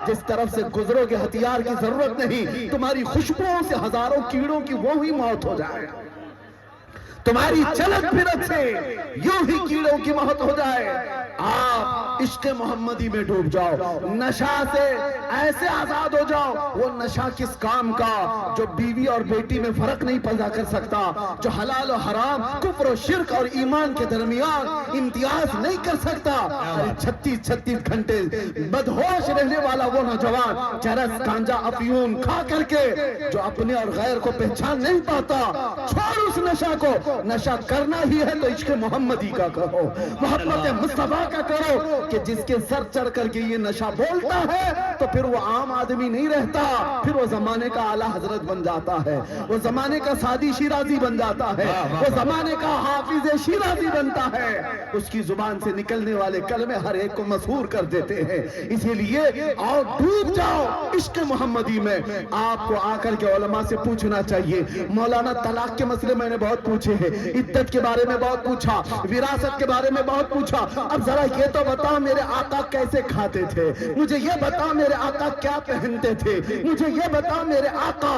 जिस तरफ से गुजरोगे हथियार की जरूरत नहीं, तुम्हारी खुशबुओं से हजारों कीड़ों की वो ही मौत हो जाए, तुम्हारी चलत फिरत से यूं ही कीड़ों की मौत हो जाए। आप इश्क मोहम्मदी में डूब जाओ, नशा से ऐसे आजाद हो जाओ। वो नशा किस काम का जो बीवी और बेटी में फर्क नहीं पैदा कर सकता, जो हलाल और हराम, कुफ्र और शिर्क और ईमान के दरमियान इम्तियाज नहीं कर सकता। 36 घंटे बदहोश रहने वाला वो नौजवान चरस गांजा अफयून खा करके जो अपने और गैर को पहचान नहीं पाता, छोड़ उस नशा को। नशा करना ही है तो इश्क मोहम्मदी का करो, मोहब्बत मुस्तफा का करो, कि जिसके सर चढ़ करके ये नशा बोलता है तो फिर वो आम आदमी नहीं रहता, फिर वो जमाने का आला हजरत बन जाता है, वो जमाने का सादी शिराजी बन जाता है, वो जमाने का हाफिज शिराजी बनता है। उसकी जुबान से निकलने वाले कलमे हर एक को मशहूर कर देते हैं। इसीलिए आओ डूब जाओ इश्क मोहम्मदी में। आपको आकर के उलमा से पूछना चाहिए। मौलाना तलाक के मसले मैंने बहुत पूछे हैं, इद्दत के बारे में बहुत पूछा, विरासत के बारे में बहुत पूछा। अब जरा ये तो बताओ मेरे आका कैसे खाते थे, मुझे ये बताओ मेरे आका क्या पहनते थे, मुझे ये बताओ मेरे आका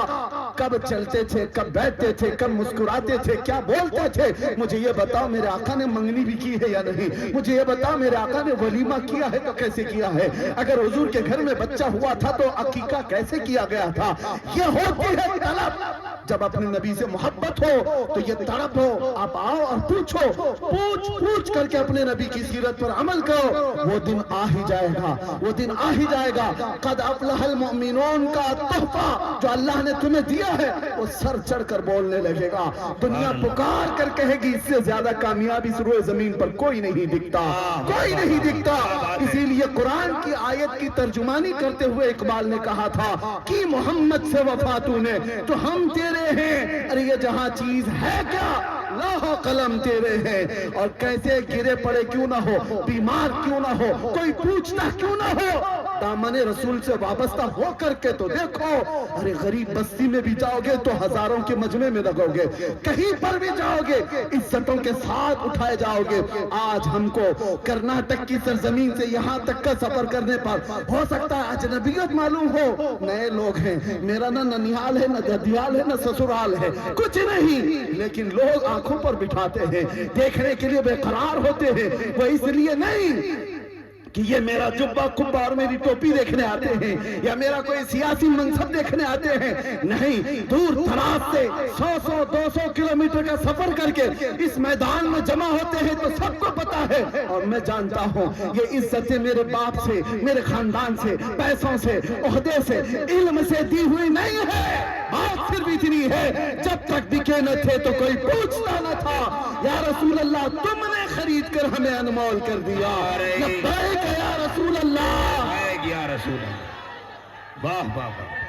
कब चलते थे, कब बैठते थे, कब मुस्कुराते थे, क्या बोलते थे। मुझे ये बताओ मेरे आका ने मंगनी भी की है या नहीं, मुझे ये बताओ मेरे आका ने वलीमा किया है तो कैसे किया है, अगर हुजूर के घर में बच्चा हुआ था तो अकीका कैसे किया गया था। ये होती है तड़प। जब अपने नबी से मोहब्बत हो तो ये तड़प हो। आप आओ और पूछो, पूछ करके अपने नबी की सीरत पर अमल करो। वो दिन आ ही जाएगा, वो दिन आ ही जाएगा। कद अफलहल मुमिनून का तोहफा जो अल्लाह ने तुम्हें दिया है वो सर चढ़ कर बोलने लगेगा। दुनिया पुकार कर कहेगी इससे ज्यादा कामयाबी सुरूए जमीन पर कोई नहीं दिखता, कोई नहीं दिखता। इसीलिए कुरान की आयत की तर्जुमानी करते हुए इकबाल ने कहा था कि मोहम्मद से वफा तूने तो हम तेरे हैं। अरे ये जहां चीज है क्या, लाहो कलम तेरे हैं। और कैसे गिरे पड़े क्यों ना हो, बीमार क्यों ना हो, कोई पूछता क्यों ना हो, दामने रसूल से वाबस्ता हो करके तो देखो। अरे गरीब बस्ती में भी जाओगे तो हजारों के मजमे में लगोगे, कहीं पर भी जाओगे इज्जतों के साथ उठाए जाओगे। आज हमको कर्नाटक की सरजमीन से यहाँ तक का सफर करने पर हो सकता है अजनबियत मालूम हो, नए लोग हैं, मेरा ना ननिहाल है, ना ददियाल है, ना ससुराल है, कुछ नहीं, लेकिन लोग आंखों पर बिठाते हैं, देखने के लिए बेकरार होते हैं। वो इसलिए नहीं कि ये मेरा जुब्बा कुब्बा और मेरी टोपी देखने आते हैं या मेरा कोई सियासी मनसब देखने आते हैं, नहीं, दूर दराज से 100 200 किलोमीटर का सफर करके इस मैदान में जमा होते हैं तो सबको पता है। और मैं जानता हूँ ये इज्जतें मेरे बाप से, मेरे खानदान से, पैसों से, ओहदे से, इल्म से दी हुई नहीं है। बात सिर्फ इतनी है, जब तक बिके न थे तो कोई पूछता न था। या रसूल अल्लाह तुमने खरीद कर हमें अनमोल कर दिया, लब्बैक या रसूल अल्लाह, या रसूल अल्लाह। वाह वाह वाह।